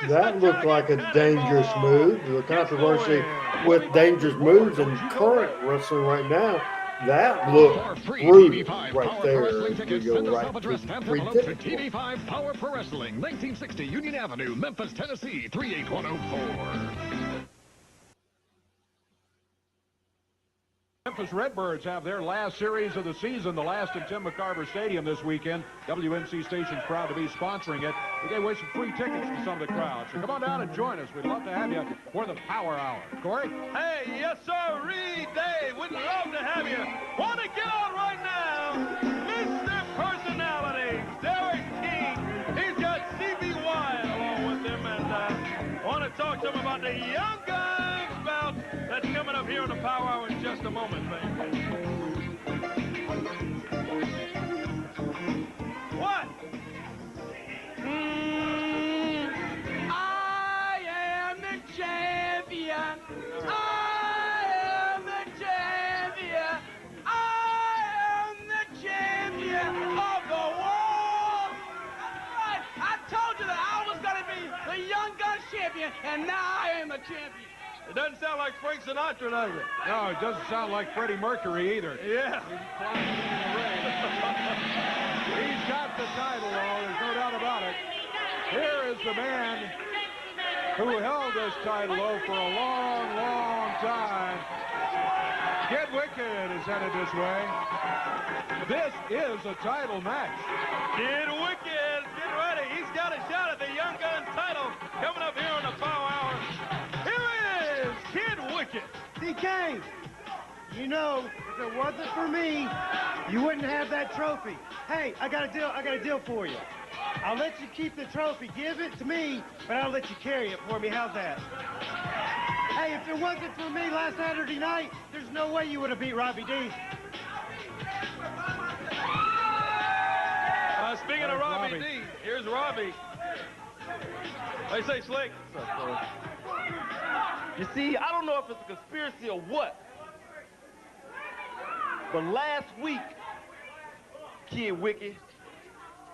That looked like a dangerous move. The controversy with dangerous moves in current wrestling right now, that looked brutal right there. You go right to TV5 Power Pro Wrestling, 1960 Union Avenue, Memphis, Tennessee, 38104. Memphis Redbirds have their last series of the season, the last in Tim McCarver Stadium this weekend. WMC station's proud to be sponsoring it. We gave away some free tickets to some of the crowd, so come on down and join us. We'd love to have you for the Power Hour. Corey? Hey, yes, sir, Dave. We'd love to have you. Want to get on right now? Mr. Personality, Derek King. He's got CBY along with him, and want to talk to him about the Young Guns bout that's coming up here on the Power Hour in just a moment, baby. What? I am the champion. I am the champion. I am the champion of the world. Right. I told you that I was going to be the Young Guns champion, and now I am the champion. It doesn't sound like Frank Sinatra, does it? No, it doesn't sound like Freddie Mercury either. Yeah. He's got the title, though. There's no doubt about it. Here is the man who held this title, though, for a long, long time. Kid Wikkid is headed this way. This is a title match. Kid Wikkid, get ready. He's He's got a shot at the Young Guns title coming up here on the Power Hour. Here is Kid Wikkid. DK, you know, if it wasn't for me, you wouldn't have that trophy. Hey, I got a deal for you. I'll let you keep the trophy. Give it to me, but I'll let you carry it for me. How's that? Hey, if it wasn't for me last Saturday night, there's no way you would have beat Robbie D. Speaking of Robbie D, here's Robbie. They say Slick. You see, I don't know if it's a conspiracy or what, but last week, Kid Wikkid,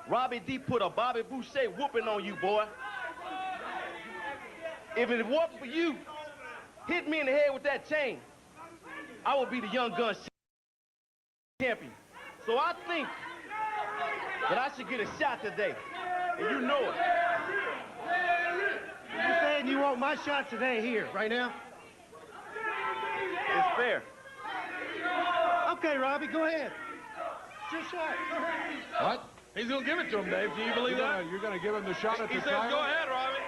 Robbie D put a Bobby Boucher whooping on you, boy. If it wasn't for you, hit me in the head with that chain, I would be the Young Guns champion. So I think that I should get a shot today, and you know it. You're saying you want my shot today here, right now? It's fair. Okay, Robbie, go ahead. It's your shot. Go ahead. What? He's going to give it to him, Dave. Do you believe that? You're going to give him the shot at He the says, title? go ahead, Robbie.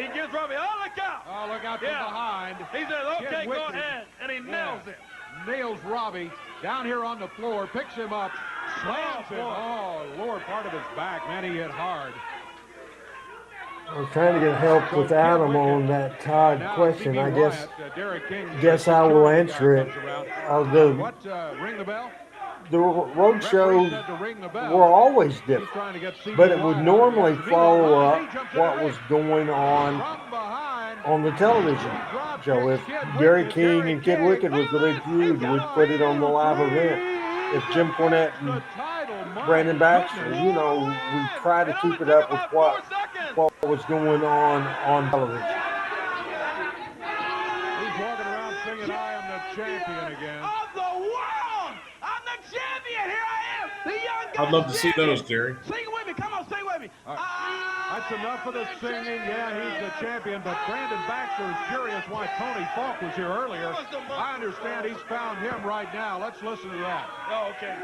He gives Robbie, oh, look out. Oh, look out from behind. He says, okay, Kid go Wikkid. ahead. And he nails him. Nails Robbie down here on the floor, picks him up, slams him. Oh, lower part of his back. Man, he hit hard. I was trying to get help with Adam on that Todd question. I guess I will answer it. Ring the bell? The road shows were always different, but it would normally follow up what was going on the television show. If Gary King and Kid Wikkid was the big feud, we'd put it on the live event. If Jim Cornette and Brandon Baxter, you know, we try to keep it up with what was going on television. He's walking around singing, I am the champion again. Of the world! I'm the champion! Here I am! The Young Guns I'd love to see those, Jerry. Sing with me! Come on, sing with me! That's enough of the singing. Yeah, he's the champion, but Brandon Baxter is curious why Tony Falk was here earlier. I understand he's found him right now. Let's listen to that. Oh, okay.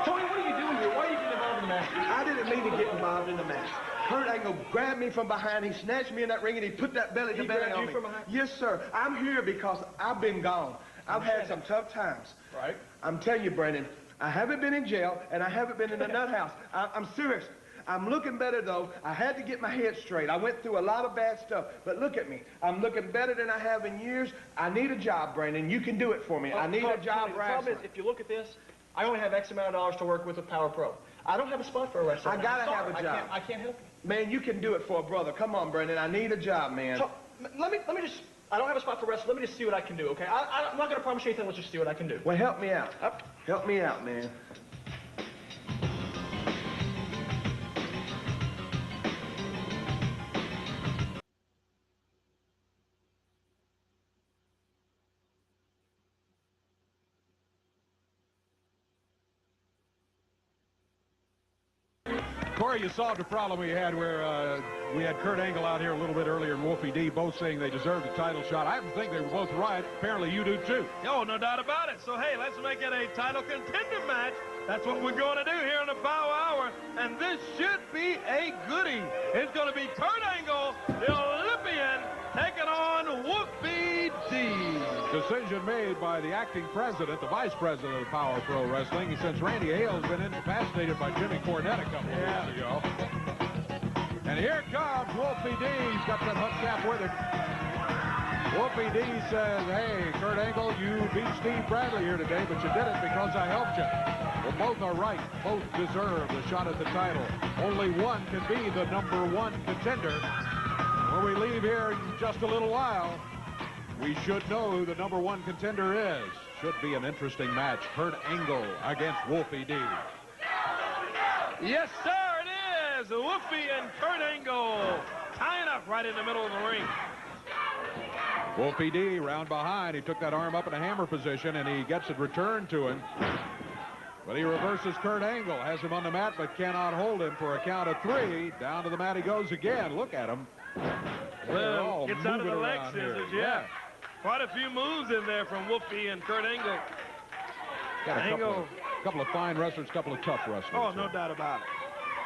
Tony, what are you doing here? Why are you getting involved in the match? I didn't mean to get involved in the match. Kurt Angle grabbed me from behind. He snatched me in that ring, and he put that belly to belly on me. From behind? Yes, sir. I'm here because I've been gone. I've had some tough times. Right. I'm telling you, Brandon, I haven't been in jail, and I haven't been in a nut house. I'm serious. I'm looking better, though. I had to get my head straight. I went through a lot of bad stuff. But look at me. I'm looking better than I have in years. I need a job, Brandon. You can do it for me. I need a job right now. The problem is, if you look at this, I only have X amount of dollars to work with Power Pro. I don't have a spot for a wrestler. I got to have a job. I can't help you. Man, you can do it for a brother. Come on, Brandon. I need a job, man. So, let me just, I don't have a spot for wrestling. Let me just see what I can do, okay? I'm not going to promise you anything. Let's just see what I can do. Well, help me out. Help me out, man. Corey, you solved a problem we had where we had Kurt Angle out here a little bit earlier and Wolfie D both saying they deserved a title shot. I happen to think they were both right. Apparently you do too. Oh, no doubt about it. So, hey, let's make it a title contender match. That's what we're going to do here in the Power Hour. And this should be a goodie. It's going to be Kurt Angle, the Olympian, taking on Wolfie D. Decision made by the acting president, the vice president of Power Pro Wrestling, since Randy Hale's been incapacitated by Jimmy Cornette a couple of years ago. And here comes Wolfie D. He's got that hubcap with him. Wolfie D says, hey, Kurt Angle, you beat Steve Bradley here today, but you did it because I helped you. Well, both are right. Both deserve the shot at the title. Only one can be the #1 contender. When we leave here in just a little while, we should know who the #1 contender is. Should be an interesting match. Kurt Angle against Wolfie D. Yes, sir, it is. Wolfie and Kurt Angle tying up right in the middle of the ring. Wolfie D round behind. He took that arm up in a hammer position, and he gets it returned to him. But he reverses Kurt Angle, has him on the mat, but cannot hold him for a count of 3. Down to the mat he goes again. Look at him. Well, gets out of the leg scissors, yeah. Quite a few moves in there from Wolfie and Kurt Angle. Got a couple of fine wrestlers, couple of tough wrestlers. Oh, no doubt about it.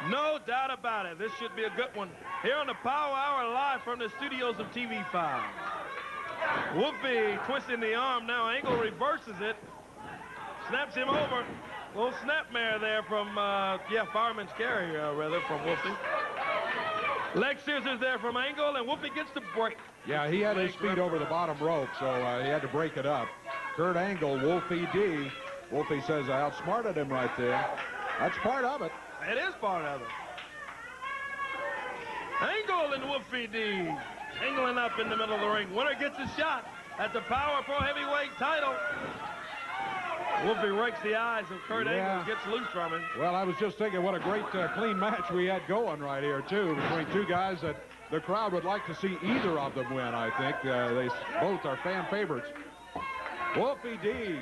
No doubt about it. This should be a good one. Here on the Power Hour live from the studios of TV5. Wolfie twisting the arm now. Angle reverses it. Snaps him over. Little snapmare there from, fireman's carry, rather, from Wolfie. Leg scissors there from Angle, and Wolfie gets the break. Yeah, he had his feet over the bottom rope, so he had to break it up. Kurt Angle, Wolfie D. Wolfie says I outsmarted him right there. That's part of it. It is part of it. Angle and Wolfie D. Angling up in the middle of the ring. Winner gets a shot at the Power Pro Heavyweight title. Wolfie rakes the eyes of Kurt Angle, gets loose from him. Well, I was just thinking what a great clean match we had going right here, too, between two guys that the crowd would like to see either of them win, I think. They both are fan favorites. Wolfie D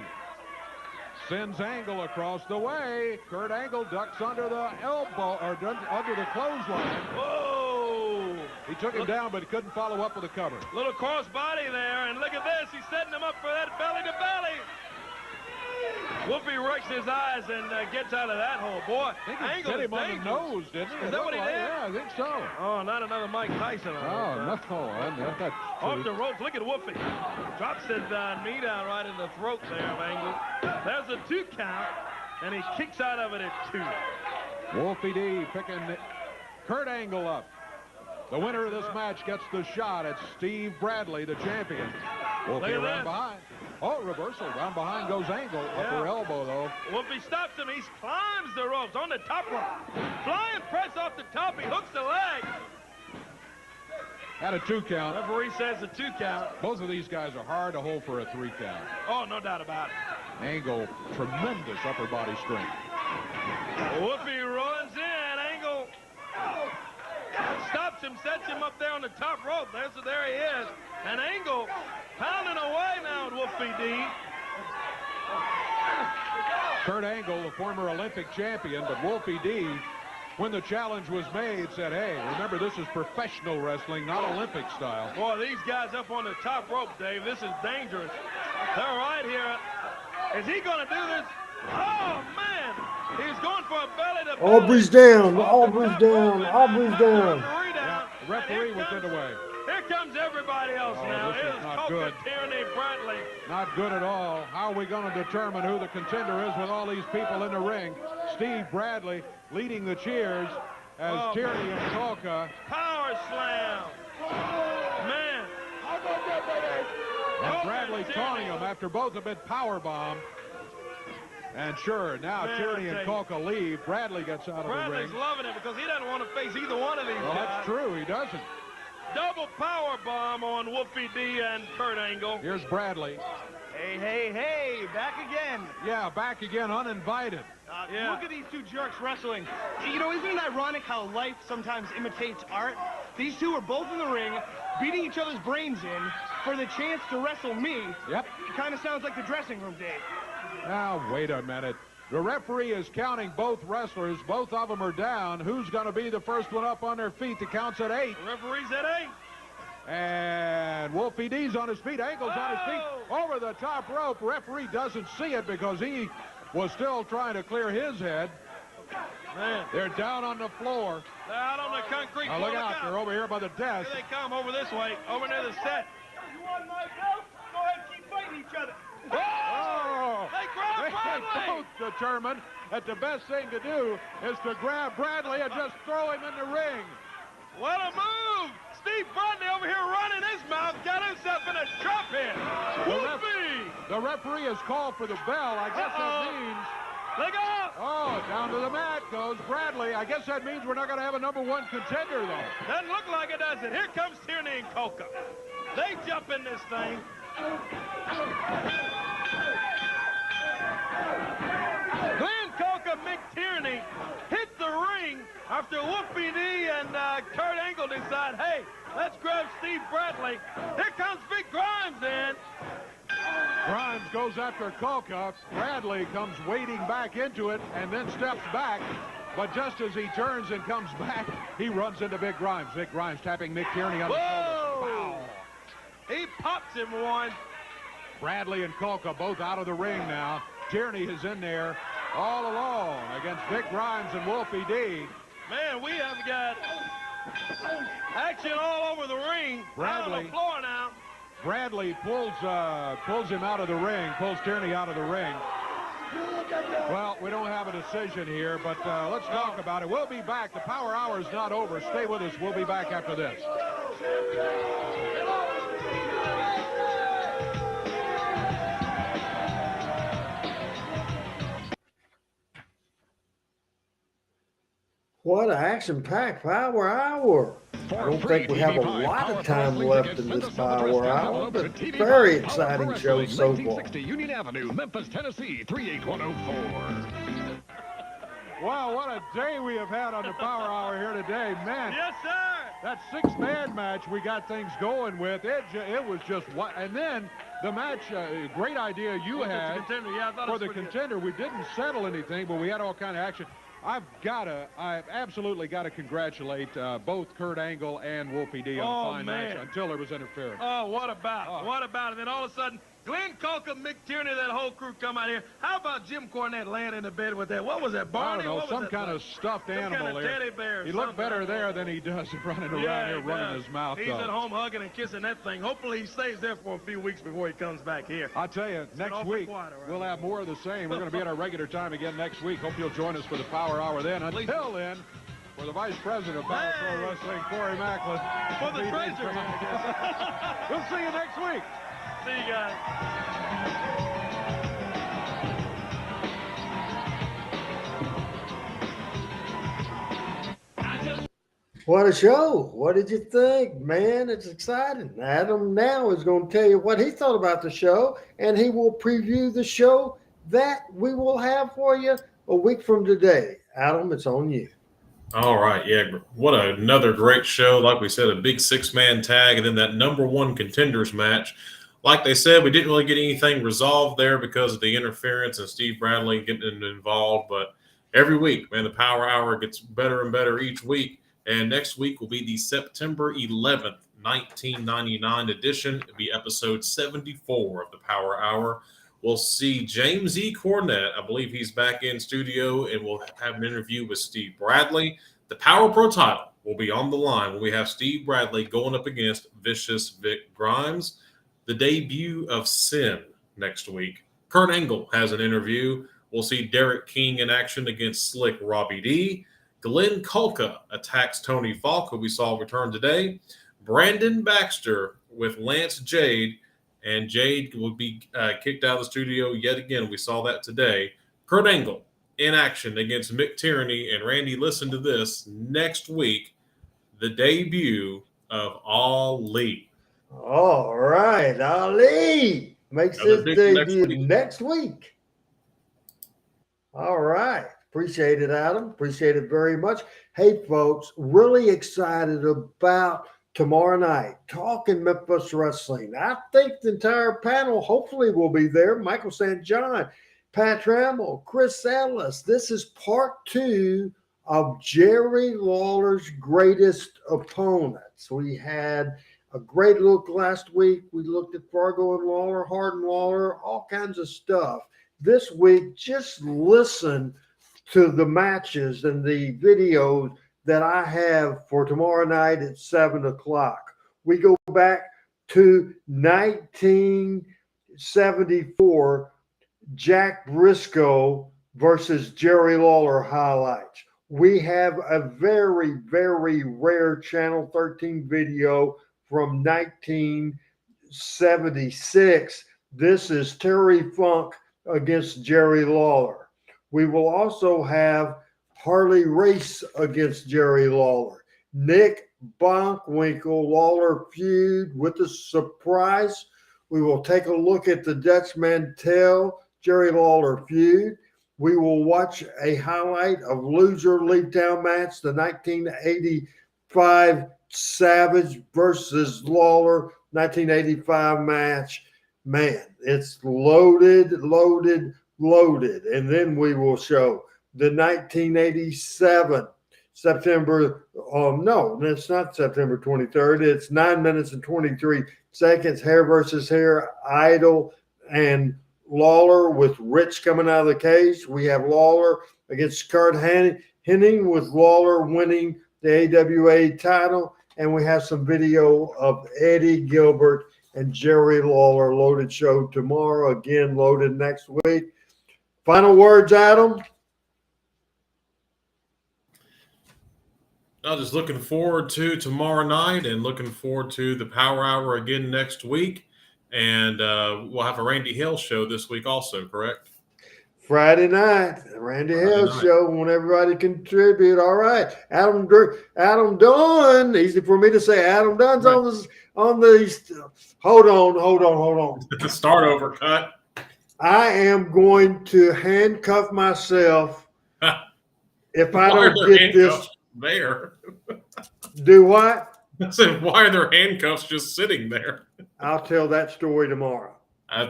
sends Angle across the way. Kurt Angle ducks under the elbow, or under the clothesline. Whoa! He took him down, but he couldn't follow up with a cover. Little cross body there, and look at this. He's setting him up for that belly to belly. Wolfie rakes his eyes and gets out of that hole. Boy, Angle hit him on the nose, didn't he? Is that what he did? Yeah, I think so. Oh, not another Mike Tyson. No. Off the ropes. Look at Wolfie. Drops his knee down right in the throat there of Angle. There's a 2 count, and he kicks out of it at 2. Wolfie D picking Kurt Angle up. The winner of this match gets the shot at Steve Bradley, the champion. Wolfie around behind. Oh, reversal. Round behind goes Angle. Upper elbow, though. Wolfie stops him. He climbs the ropes on the top rope. Flying press off the top. He hooks the leg. Had a 2 count. Referee says a 2 count. Both of these guys are hard to hold for a 3 count. Oh, no doubt about it. Angle, tremendous upper body strength. Wolfie runs in. Angle stops him, sets him up there on the top rope. There he is. And Angle pounding away now at Wolfie D. Kurt Angle, the former Olympic champion, but Wolfie D, when the challenge was made, said, hey, remember, this is professional wrestling, not Olympic style. Boy, these guys up on the top rope, Dave, this is dangerous. They're right here. Is he going to do this? Oh, man. He's going for a belly to belly. Aubrey's down. Aubrey's down. Aubrey's down. Yeah, the referee was in the way. Here comes everybody else now. This is not Kulka, good. Tierney, Bradley. Not good at all. How are we going to determine who the contender is with all these people in the ring? Steve Bradley leading the cheers as Tierney and Kulka. Power slam. Man. And Bradley taunting him after both have been power bombed. And sure, now Tierney and Kulka leave. Bradley gets out of the ring. Bradley's loving it because he doesn't want to face either one of these guys. That's true. He doesn't. Double power bomb on Wolfie D and Kurt Angle. Here's Bradley. Hey, back again. Yeah, back again, uninvited. Look at these two jerks wrestling. You know, isn't it ironic how life sometimes imitates art? These two are both in the ring, beating each other's brains in for the chance to wrestle me. Yep. It kind of sounds like the dressing room, Dave. Now, wait a minute. The referee is counting both wrestlers. Both of them are down. Who's going to be the first one up on their feet? The count's at 8. The referee's at 8. And Wolfie D's on his feet. Angle's on his feet. Over the top rope. Referee doesn't see it because he was still trying to clear his head. Man. They're down on the floor. They're out on the concrete floor. Now look out. They're over here by the desk. Here they come over this way. Over near the set. You want my belt? Go ahead and keep fighting each other. Oh! They grab Bradley! Both determined that the best thing to do is to grab Bradley and just throw him in the ring. What a move! Steve Bradley over here running his mouth, got himself in a trap here. The referee has called for the bell. I guess that means... Look out! Oh, down to the mat goes Bradley. I guess that means we're not going to have a #1 contender, though. Doesn't look like it, does it? Here comes Tierney and Kulka. They jump in this thing. Glenn Kulka, Mick Tierney hit the ring after Wolfie D and Kurt Angle decide, hey, let's grab Steve Bradley. Here comes Big Grimes in. Grimes goes after Kulka. Bradley comes wading back into it and then steps back. But just as he turns and comes back, he runs into Big Grimes. Big Grimes tapping Mick Tierney on the shoulder. Wow. He pops him one. Bradley and Kulka both out of the ring now. Tierney is in there all alone against Big Grimes and Wolfie D. Man, we have got action all over the ring. Out on the floor now. Bradley pulls him out of the ring, pulls Tierney out of the ring. Well, we don't have a decision here, but let's talk about it. We'll be back. The Power Hour is not over. Stay with us. We'll be back after this. What an action-packed Power Hour. I don't think we have a lot of time left in this Power Hour, but very exciting show so far. Union Avenue, Memphis, Tennessee, 38104. Wow, what a day we have had on the Power Hour here today. Man, Yes, sir. that six-man match we got things going with, it was just what. And then the match, great idea you had Contender. Yeah, I thought for it the was pretty good. Contender. We didn't settle anything, but we had all kind of action. I've absolutely got to congratulate both Kurt Angle and Wolfie D on a fine match until there was interference. Oh, what about? What about? And then all of a sudden, Glenn Kulka, Mick Tierney, that whole crew come out here. How about Jim Cornette laying in the bed with that? What was that, Barney? I don't know, What was some that kind thing? of stuffed Some animal kind of there. teddy bear or He looked something. better there than he does running around here, he running does. his mouth He's off. at home hugging and kissing that thing. Hopefully he stays there for a few weeks before he comes back here. I'll tell you, next awfully week, quiet around we'll have more of the same. We're going to be at our regular time again next week. Hope you'll join us for the Power Hour then. Until then, for the Vice President of Power Pro Wrestling, Corey Macklin. For the treasury, I guess. We'll see you next week. See you guys. What a show. What did you think? Man, it's exciting. Adam now is going to tell you what he thought about the show, and he will preview the show that we will have for you a week from today. Adam, it's on you. All right, yeah. What another great show. Like we said, a big six-man tag, and then that number one contenders match. Like they said, we didn't really get anything resolved there because of the interference and Steve Bradley getting involved. But every week, man, the Power Hour gets better and better each week. And next week will be the September 11th, 1999 edition. It'll be episode 74 of the Power Hour. We'll see James E. Cornette. I believe he's back in studio, and we'll have an interview with Steve Bradley. The Power Pro title will be on the line when we have Steve Bradley going up against Vicious Vic Grimes. The debut of Sin next week. Kurt Angle has an interview. We'll see Derek King in action against Slick Robbie D. Glenn Kulka attacks Tony Falk, who we saw return today. Brandon Baxter with Lance Jade, and Jade will be kicked out of the studio yet again. We saw that today. Kurt Angle in action against Mick Tierney, and Randy, listen to this. Next week, the debut of Ali. All right, Ali makes his debut next week. All right. Appreciate it, Adam. Appreciate it very much. Hey, folks, really excited about tomorrow night, Talking Memphis Wrestling. I think the entire panel hopefully will be there. Michael St. John, Pat Trammell, Chris Ellis. This is part 2 of Jerry Lawler's greatest opponents. We had a great look last week. We looked at Fargo and Lawler, Hart and Lawler, all kinds of stuff. This week, just listen to the matches and the videos that I have for tomorrow night at 7 o'clock. We go back to 1974, Jack Briscoe versus Jerry Lawler highlights. We have a very, very rare Channel 13 video from 1976. This is Terry Funk against Jerry Lawler. We will also have Harley Race against Jerry Lawler. Nick Bonkwinkle Lawler feud with a surprise. We will take a look at the Dutch Mantel Jerry Lawler feud. We will watch a highlight of Loser Leave Town match, the 1985 Savage versus Lawler 1985 match. Man, it's loaded. And then we will show the 1987 September. No, it's not September 23rd. It's 9 minutes and 23 seconds. Hair versus Hair, Idol and Lawler with Rich coming out of the cage. We have Lawler against Kurt ending with Lawler winning the AWA title. And we have some video of Eddie Gilbert and Jerry Lawler. Loaded show tomorrow. Again, loaded next week. Final words, Adam? I'm just looking forward to tomorrow night and looking forward to the Power Hour again next week. And we'll have a Randy Hill show this week also, correct? Friday night, Randy Hill show. Want everybody to contribute. All right, Adam Dunn. Easy for me to say. Adam Dunn's on these. Hold on. Start over, cut. I am going to handcuff myself if I Why don't are get this. There. Do what? I said, why are there handcuffs just sitting there? I'll tell that story tomorrow.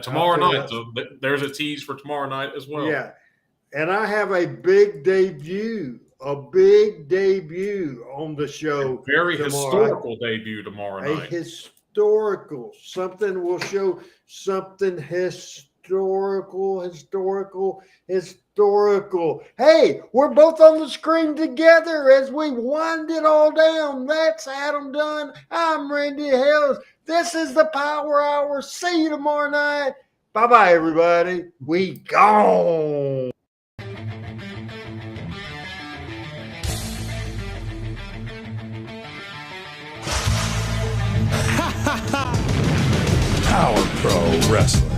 Tomorrow night. So there's a tease for tomorrow night as well. Yeah. And I have a big debut on the show. Very historical debut tomorrow night. A historical. Something will show something historical. Hey, we're both on the screen together as we wind it all down. That's Adam Dunn. I'm Randy Hills. This is the Power Hour. See you tomorrow night. Bye-bye, everybody. We gone. Power Pro Wrestling.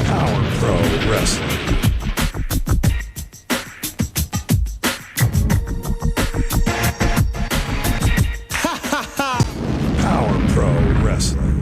Power Pro Wrestling. Power Pro Wrestling.